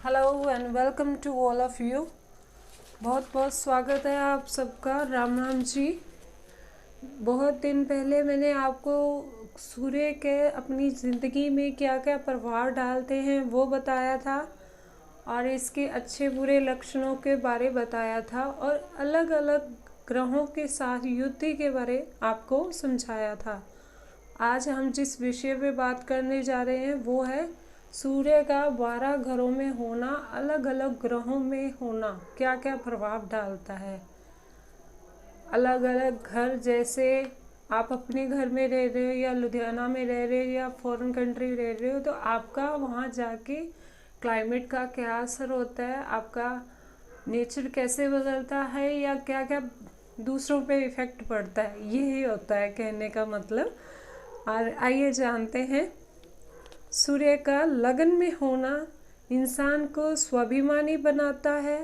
Hello and welcome to all of you. बहुत बहुत स्वागत है आप सबका। राम राम जी। बहुत दिन पहले मैंने आपको सूर्य के अपनी ज़िंदगी में क्या क्या प्रभाव डालते हैं वो बताया था और इसके अच्छे बुरे लक्षणों के बारे बताया था और अलग अलग ग्रहों के साथ युति के बारे आपको समझाया था। आज हम जिस विषय पे बात करने जा रहे हैं वो है सूर्य का 12 घरों में होना, अलग अलग ग्रहों में होना क्या क्या प्रभाव डालता है। अलग अलग घर, जैसे आप अपने घर में रह रहे हो या लुधियाना में रह रहे हो या फॉरेन कंट्री रह रहे हो, तो आपका वहाँ जाके क्लाइमेट का क्या असर होता है, आपका नेचर कैसे बदलता है या क्या क्या दूसरों पे इफ़ेक्ट पड़ता है, यही होता है कहने का मतलब। और आइए जानते हैं। सूर्य का लगन में होना इंसान को स्वाभिमानी बनाता है,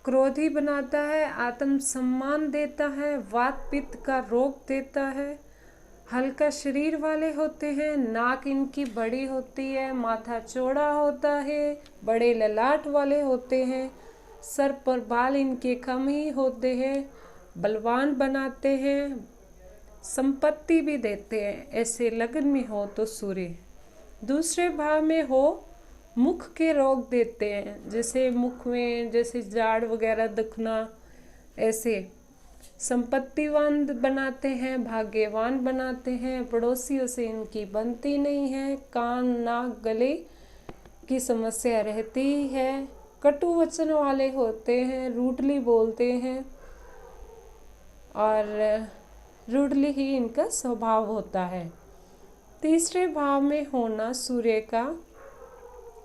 क्रोधी बनाता है, आत्मसम्मान देता है, वात पित्त का रोग देता है, हल्का शरीर वाले होते हैं, नाक इनकी बड़ी होती है, माथा चौड़ा होता है, बड़े ललाट वाले होते हैं, सर पर बाल इनके कम ही होते हैं, बलवान बनाते हैं, संपत्ति भी देते हैं। ऐसे लगन में हो तो सूर्य। दूसरे भाव में हो मुख के रोग देते हैं, जैसे मुख में जैसे जाड़ वगैरह दुखना, ऐसे संपत्तिवान बनाते हैं, भाग्यवान बनाते हैं, पड़ोसियों से इनकी बनती नहीं है, कान नाक गले की समस्या रहती है, कटु वचन वाले होते हैं, रूडली बोलते हैं और रूडली ही इनका स्वभाव होता है। तीसरे भाव में होना सूर्य का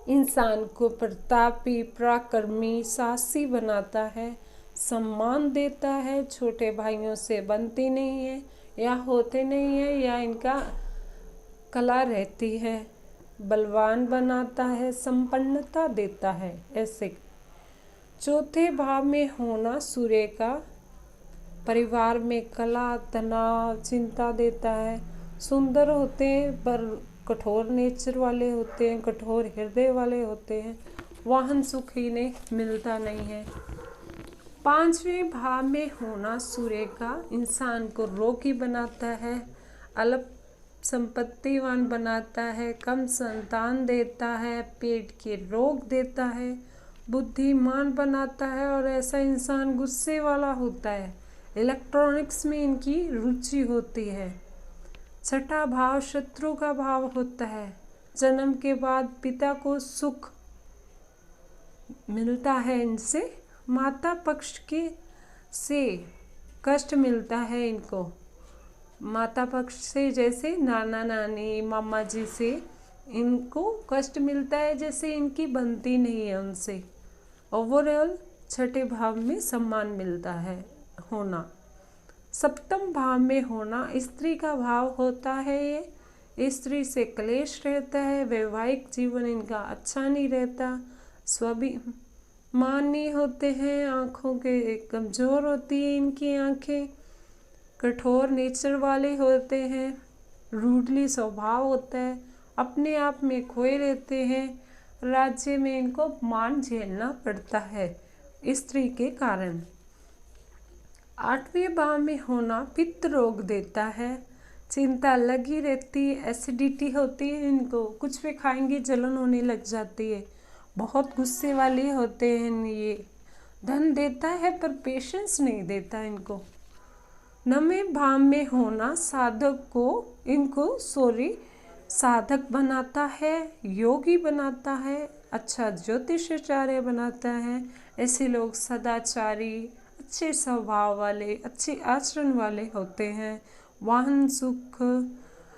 इंसान को प्रतापी, पराक्रमी, साहसी बनाता है, सम्मान देता है, छोटे भाइयों से बनती नहीं है या होते नहीं है या इनका कला रहती है, बलवान बनाता है, संपन्नता देता है। ऐसे चौथे भाव में होना सूर्य का परिवार में कला, तनाव, चिंता देता है, सुंदर होते हैं पर कठोर नेचर वाले होते हैं, कठोर हृदय वाले होते हैं, वाहन सुख इन्हें मिलता नहीं है। पांचवें भाव में होना सूर्य का इंसान को रोगी बनाता है, अल्प संपत्तिवान बनाता है, कम संतान देता है, पेट के रोग देता है, बुद्धिमान बनाता है और ऐसा इंसान गुस्से वाला होता है, इलेक्ट्रॉनिक्स में इनकी रुचि होती है। छठा भाव शत्रु का भाव होता है, जन्म के बाद पिता को सुख मिलता है इनसे, माता पक्ष के से कष्ट मिलता है इनको, माता पक्ष से जैसे नाना नानी मामा जी से इनको कष्ट मिलता है, जैसे इनकी बनती नहीं है उनसे। ओवरऑल छठे भाव में सम्मान मिलता है होना। सप्तम भाव में होना स्त्री का भाव होता है, ये स्त्री से क्लेश रहता है, वैवाहिक जीवन इनका अच्छा नहीं रहता, स्वाभिमानी होते हैं, आँखों के कमज़ोर होती है इनकी आँखें, कठोर नेचर वाले होते हैं, रूडली स्वभाव होता है, अपने आप में खोए रहते हैं, राज्य में इनको मान झेलना पड़ता है स्त्री के कारण। आठवें भाव में होना पित्त रोग देता है, चिंता लगी रहती है, एसिडिटी होती है इनको, कुछ भी खाएंगे जलन होने लग जाती है, बहुत गुस्से वाले होते हैं ये। धन देता है पर पेशेंस नहीं देता इनको। नवें भाव में होना साधक को साधक बनाता है, योगी बनाता है, अच्छा ज्योतिषाचार्य बनाता है। ऐसे लोग सदाचारी, अच्छे स्वभाव वाले, अच्छे आचरण वाले होते हैं, वाहन सुख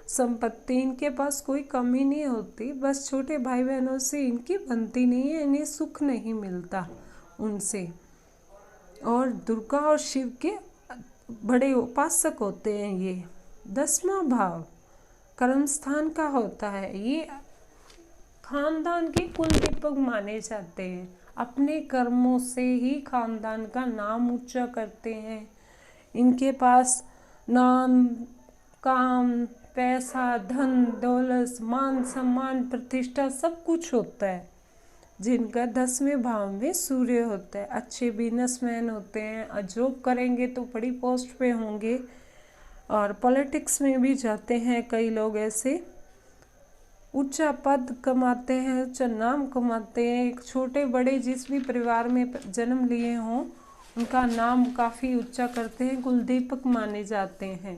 संपत्ति इनके पास कोई कमी नहीं होती, बस छोटे भाई बहनों से इनकी बनती नहीं है, इन्हें सुख नहीं मिलता उनसे। और दुर्गा और शिव के बड़े उपासक होते हैं ये। 10वां भाव कर्म स्थान का होता है, ये खानदान के कुल दीपक माने जाते हैं, अपने कर्मों से ही खानदान का नाम ऊंचा करते हैं, इनके पास नाम, काम, पैसा, धन दौलत, मान सम्मान, प्रतिष्ठा सब कुछ होता है। जिनका 10वें भाव में सूर्य होता है, अच्छे बिजनेसमैन होते हैं और जॉब करेंगे तो बड़ी पोस्ट पे होंगे और पॉलिटिक्स में भी जाते हैं कई लोग ऐसे, ऊंचा पद कमाते हैं, ऊंचा नाम कमाते हैं। एक छोटे बड़े जिस भी परिवार में जन्म लिए हों उनका नाम काफ़ी ऊंचा करते हैं, कुलदीपक माने जाते हैं।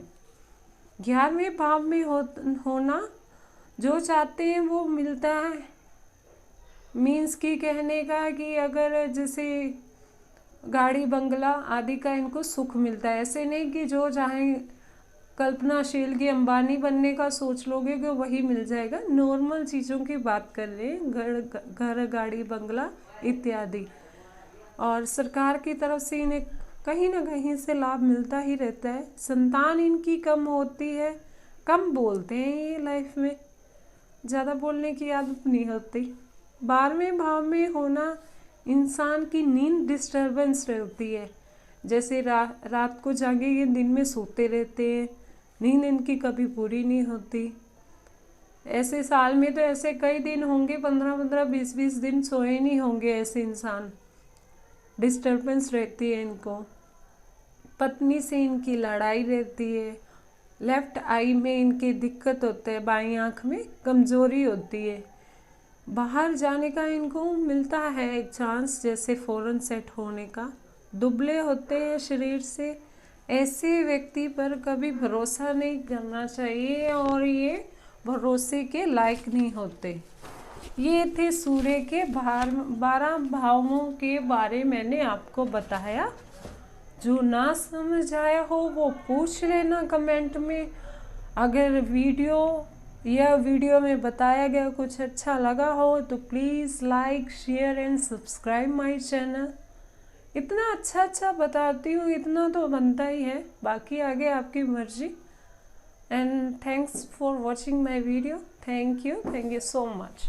11वें भाव में होना जो चाहते हैं वो मिलता है। मीन्स की कहने का कि अगर जैसे गाड़ी बंगला आदि का इनको सुख मिलता है, ऐसे नहीं कि जो चाहे कल्पनाशील की अंबानी बनने का सोच लोगे कि वही मिल जाएगा। नॉर्मल चीज़ों की बात कर रहे हैं, घर गाड़ी बंगला इत्यादि। और सरकार की तरफ से इन्हें कहीं ना कहीं से लाभ मिलता ही रहता है। संतान इनकी कम होती है, कम बोलते हैं ये लाइफ में, ज़्यादा बोलने की आदत नहीं होती। 12वें भाव में होना इंसान की नींद डिस्टर्बेंस रहती है, जैसे रात को जागेंगे दिन में सोते रहते हैं, नींद इनकी कभी पूरी नहीं होती। ऐसे साल में तो ऐसे कई दिन होंगे 15-15, 20-20 दिन सोए नहीं होंगे ऐसे इंसान, डिस्टर्बेंस रहती है इनको। पत्नी से इनकी लड़ाई रहती है, लेफ्ट आई में इनकी दिक्कत होते है, बाईं आँख में कमज़ोरी होती है। बाहर जाने का इनको मिलता है एक चांस, जैसे फॉरेन सेट होने का। दुबले होते हैं शरीर से, ऐसे व्यक्ति पर कभी भरोसा नहीं करना चाहिए और ये भरोसे के लायक नहीं होते। ये थे सूर्य के 12 भावों के बारे मैंने आपको बताया। जो ना समझ आया हो वो पूछ लेना कमेंट में। अगर वीडियो में बताया गया कुछ अच्छा लगा हो तो please like share and subscribe my channel. इतना अच्छा बताती हूँ, इतना तो बनता ही है, बाकी आगे आपकी मर्जी। And thanks for watching my video. Thank you so much.